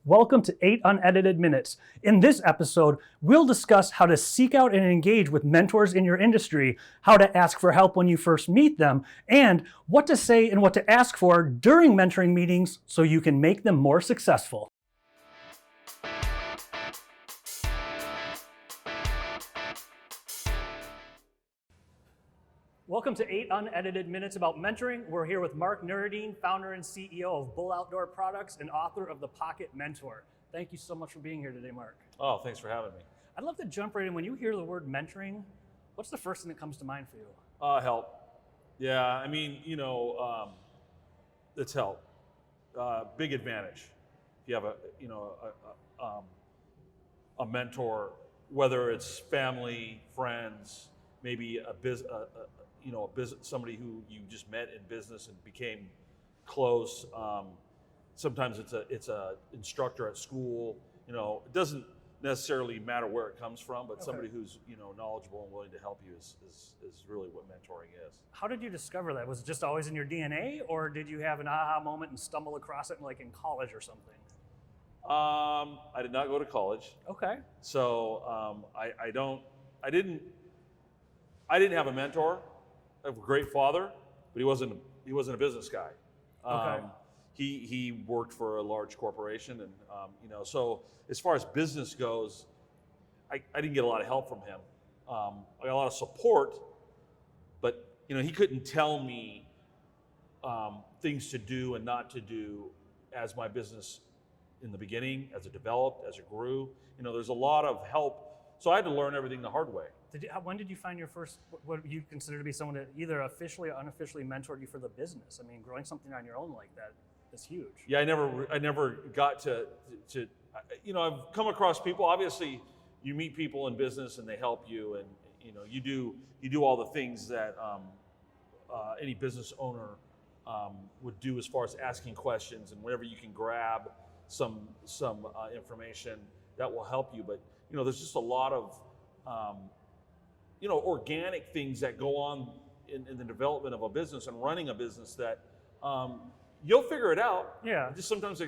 Welcome to 8 Unedited Minutes. In this episode, we'll discuss how to seek out and engage with mentors in your industry, how to ask for help when you first meet them, and what to say and what to ask for during mentoring meetings so you can make them more successful. Welcome to 8 Unedited Minutes about mentoring. We're here with Mark Nuruddin, founder and CEO of Bull Outdoor Products and author of The Pocket Mentor. Thank you so much for being here today, Mark. Oh, thanks for having me. I'd love to jump right in. When you hear the word mentoring, what's the first thing that comes to mind for you? Help. Yeah, I mean, it's help. Big advantage. If you have a mentor, whether it's family, friends, maybe somebody who you just met in business and became close. Sometimes it's a instructor at school. It doesn't necessarily matter where it comes from, but somebody who's knowledgeable and willing to help you is really what mentoring is. How did you discover that? Was it just always in your DNA, or did you have an aha moment and stumble across it like in college or something? I did not go to college. Okay. So I didn't have a mentor. I have a great father, but he wasn't a business guy. Okay. He worked for a large corporation, and so as far as business goes, I didn't get a lot of help from him. I got a lot of support, but he couldn't tell me things to do and not to do as my business in the beginning, as it developed, as it grew. There's a lot of help, so I had to learn everything the hard way. When did you find your first, what you consider to be someone that either officially or unofficially mentored you for the business? I mean, growing something on your own like that is huge. Yeah, I never got to I've come across people. Obviously, you meet people in business and they help you, and you do all the things that any business owner would do as far as asking questions and whenever you can grab some information that will help you. But there's just a lot of organic things that go on in the development of a business and running a business that you'll figure it out. Yeah. Just sometimes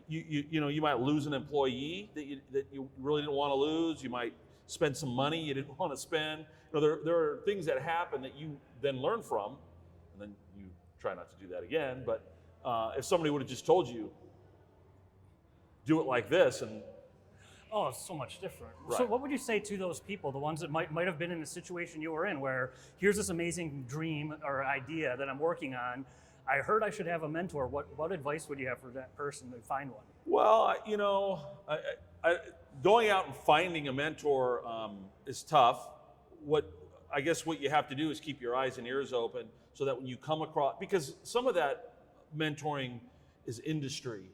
you might lose an employee that you really didn't want to lose. You might spend some money you didn't want to spend. There are things that happen that you then learn from, and then you try not to do that again. But if somebody would have just told you, do it like this, and oh, it's so much different. Right. So what would you say to those people, the ones that might have been in the situation you were in, where here's this amazing dream or idea that I'm working on, I heard I should have a mentor. What advice would you have for that person to find one? Well, going out and finding a mentor is tough. What you have to do is keep your eyes and ears open so that when you come across, because some of that mentoring is industry,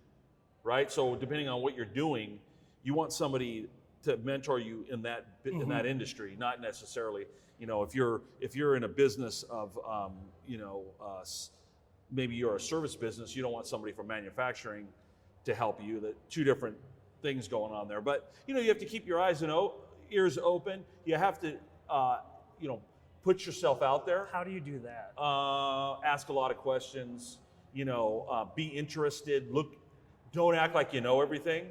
right? So depending on what you're doing, you want somebody to mentor you in that in that industry, not necessarily, if you're in a business of, maybe you're a service business, you don't want somebody from manufacturing to help you. That two different things going on there. But you have to keep your eyes and ears open. You have to, put yourself out there. How do you do that? Ask a lot of questions. Be interested. Don't act like you know everything.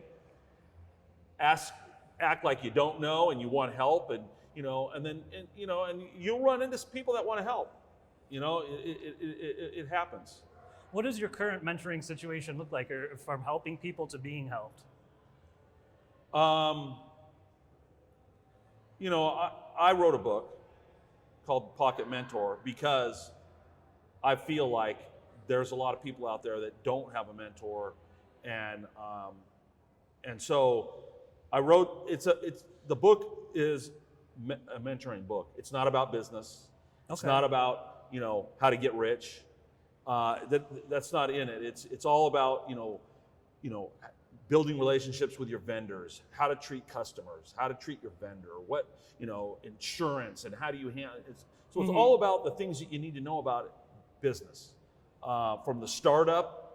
Act like you don't know and you want help, and and you'll run into people that want to help. It happens. What does your current mentoring situation look like, or from helping people to being helped? I wrote a book called Pocket Mentor because I feel like there's a lot of people out there that don't have a mentor, and so I wrote. The book is a mentoring book. It's not about business. It's not about how to get rich. That's not in it. It's all about building relationships with your vendors, how to treat customers, how to treat your vendor, what insurance, and how do you handle it. So it's all about the things that you need to know about business, from the startup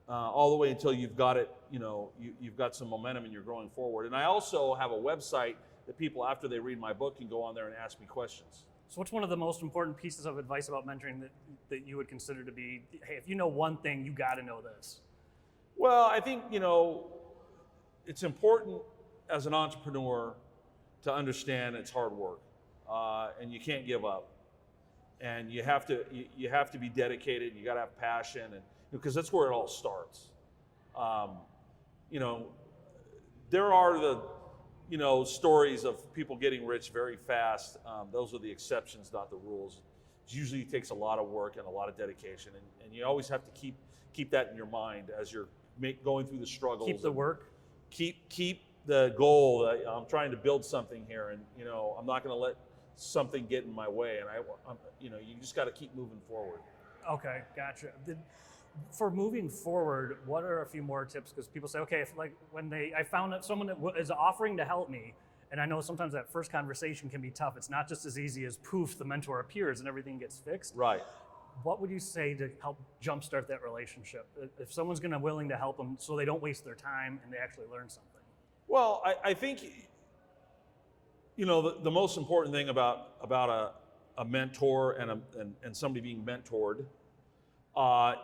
all the way until you've got it. You've got some momentum and you're growing forward. And I also have a website that people, after they read my book, can go on there and ask me questions. So what's one of the most important pieces of advice about mentoring that you would consider to be, hey, if you know one thing, you got to know this? Well, I think, it's important as an entrepreneur to understand it's hard work, and you can't give up, and you have to be dedicated. You got to have passion, and because that's where it all starts. There are the stories of people getting rich very fast. Those are the exceptions, not the rules. It usually takes a lot of work and a lot of dedication, and you always have to keep that in your mind as you're going through the struggles. Keep the work. Keep the goal. I'm trying to build something here, and I'm not going to let something get in my way. And you just got to keep moving forward. Okay, gotcha. For moving forward, what are a few more tips? Because people say, okay, I found that someone that is offering to help me, and I know sometimes that first conversation can be tough. It's not just as easy as poof, the mentor appears and everything gets fixed. Right. What would you say to help jumpstart that relationship? If someone's willing to help them so they don't waste their time and they actually learn something? Well, I think, the most important thing about a mentor and somebody being mentored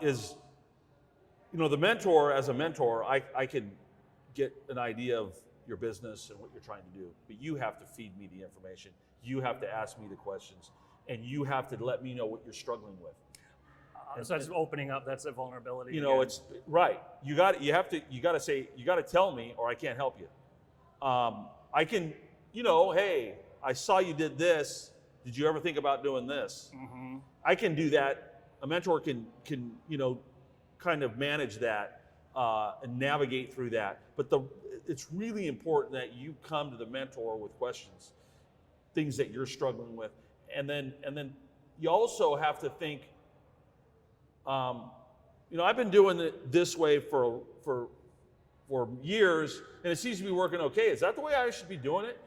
is, the mentor, as a mentor, I can get an idea of your business and what you're trying to do, but you have to feed me the information. You have to ask me the questions, and you have to let me know what you're struggling with. So that's opening up. That's a vulnerability. It's right. You got to tell me, or I can't help you. I can, hey, I saw you did this. Did you ever think about doing this? Mm-hmm. I can do that. A mentor can kind of manage that and navigate through that. But it's really important that you come to the mentor with questions, things that you're struggling with, and then you also have to think. I've been doing it this way for years, and it seems to be working okay. Is that the way I should be doing it?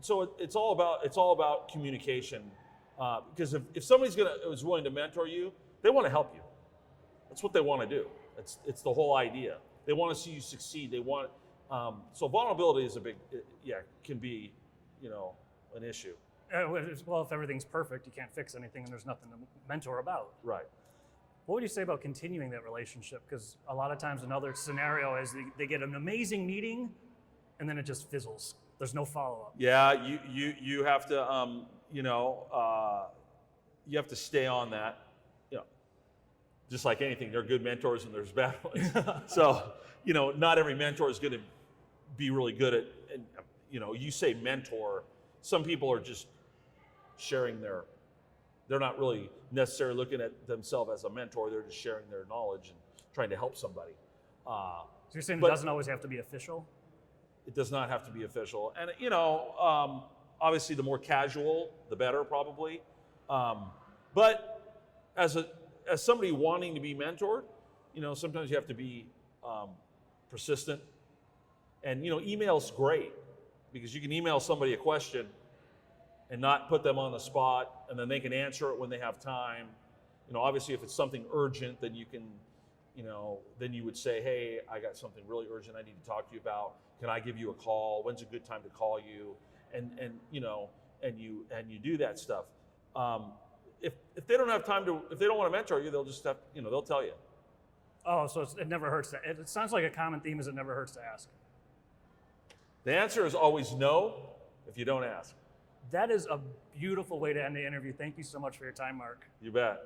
So it's all about communication. Because if somebody's is willing to mentor you, they want to help you. That's what they want to do. It's the whole idea. They want to see you succeed. They want so vulnerability is can be an issue. Well, if everything's perfect, you can't fix anything, and there's nothing to mentor about. Right. What would you say about continuing that relationship? Because a lot of times another scenario is they get an amazing meeting, and then it just fizzles. There's no follow-up. Yeah, you have to you have to stay on that. Just like anything, there are good mentors and there's bad ones. So not every mentor is going to be really good at. And you say mentor, some people are just sharing they're not really necessarily looking at themselves as a mentor. They're just sharing their knowledge and trying to help somebody. So you're saying it doesn't always have to be official? It does not have to be official. And, obviously the more casual, the better probably. But as somebody wanting to be mentored, sometimes you have to be persistent. And, email's great because you can email somebody a question and not put them on the spot, and then they can answer it when they have time. Obviously if it's something urgent, then you can, then you would say, hey, I got something really urgent I need to talk to you about. Can I give you a call? When's a good time to call you? And you do that stuff. If they don't have time if they don't want to mentor you, they'll just have, they'll tell you. Oh, so it never hurts it sounds like a common theme is it never hurts to ask. The answer is always no if you don't ask. That is a beautiful way to end the interview. Thank you so much for your time, Mark. You bet.